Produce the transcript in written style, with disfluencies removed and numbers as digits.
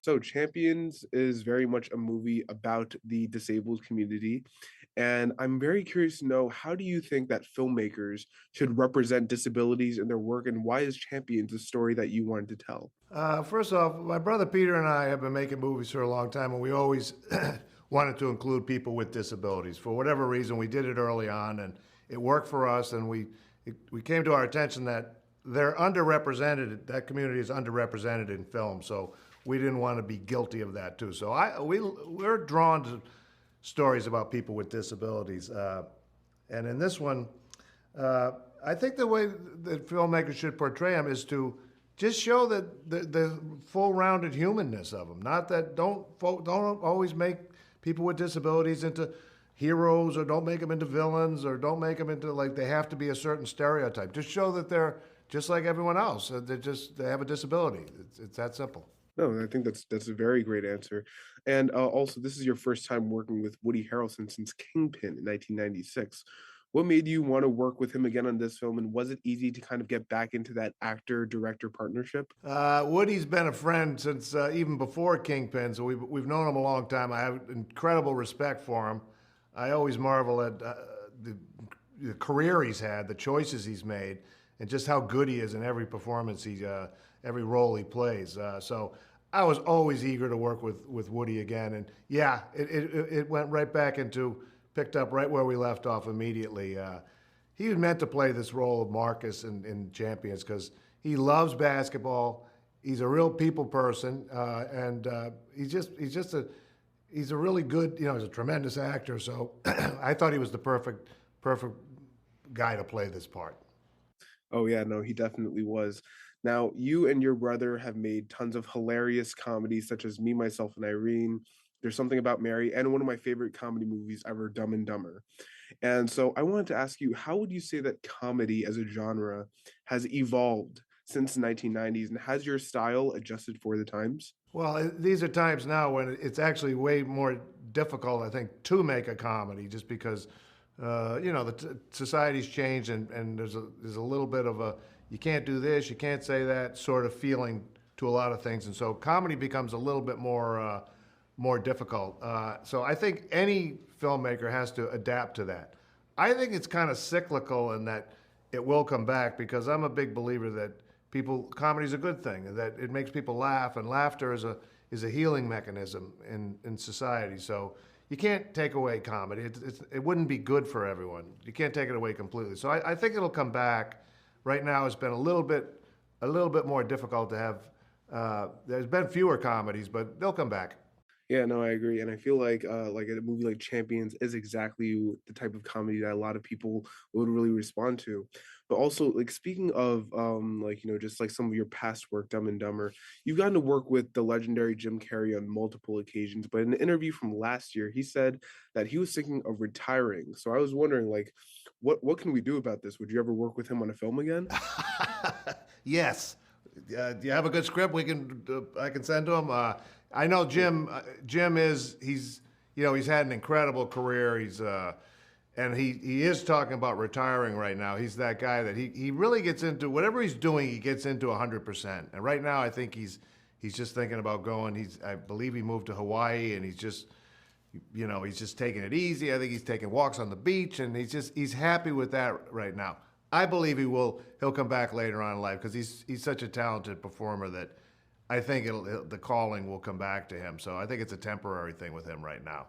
So, Champions is very much a movie about the disabled community. And I'm very curious to know, how do you think that filmmakers should represent disabilities in their work, and why is Champions a story that you wanted to tell? First off, my brother Peter and I have been making movies for a long time, and we always wanted to include people with disabilities. For whatever reason, we did it early on, and it worked for us. And we came to our attention that they're underrepresented. That community is underrepresented in film, so we didn't want to be guilty of that too. So we're drawn to stories about people with disabilities, and in this one, I think the way that filmmakers should portray them is to just show that the full-rounded humanness of them. Not that don't always make people with disabilities into heroes, or don't make them into villains, or don't make them into like they have to be a certain stereotype. Just show that they're just like everyone else. They have a disability. It's that simple. No, I think that's a very great answer. And also, this is your first time working with Woody Harrelson since Kingpin in 1996. What made you want to work with him again on this film, and was it easy to kind of get back into that actor-director partnership? Woody's been a friend since even before Kingpin, so we've known him a long time. I have incredible respect for him. I always marvel at the career he's had, the choices he's made, and just how good he is in every performance every role he plays. So I was always eager to work with Woody again, and yeah, it went right back into picked up right where we left off immediately. He was meant to play this role of Marcus in Champions because he loves basketball. He's a real people person, and he's a really good, he's a tremendous actor. So I thought he was the perfect guy to play this part. Oh yeah, no, he definitely was. Now, you and your brother have made tons of hilarious comedies such as Me, Myself, and Irene. There's Something About Mary, and one of my favorite comedy movies ever, Dumb and Dumber. And so I wanted to ask you, how would you say that comedy as a genre has evolved since the 1990s, and has your style adjusted for the times? Well, these are times now when it's actually way more difficult, I think, to make a comedy, just because society's changed, and there's a little bit of a you can't do this, you can't say that sort of feeling to a lot of things, and so comedy becomes a little bit more difficult. So I think any filmmaker has to adapt to that. I think it's kind of cyclical in that it will come back, because I'm a big believer that comedy is a good thing, that it makes people laugh, and laughter is a healing mechanism in society. So you can't take away comedy. It wouldn't be good for everyone. You can't take it away completely. So I think it'll come back. Right now, it's been a little bit more difficult to have. There's been fewer comedies, but they'll come back. Yeah, no, I agree, and I feel like a movie like Champions is exactly the type of comedy that a lot of people would really respond to. But also, like, speaking of just like some of your past work, Dumb and Dumber, you've gotten to work with the legendary Jim Carrey on multiple occasions. But in an interview from last year, he said that he was thinking of retiring. So I was wondering, like, what can we do about this? Would you ever work with him on a film again? Yes. Do you have a good script I can send to him? I know Jim. Jim he's had an incredible career. And he is talking about retiring right now. He's that guy that he really gets into whatever he's doing. He gets into 100%. And right now, I think he's just thinking about going. I believe he moved to Hawaii, and he's just taking it easy. I think he's taking walks on the beach, and he's happy with that right now. I believe he'll come back later on in life, because he's such a talented performer that I think the calling will come back to him. So I think it's a temporary thing with him right now.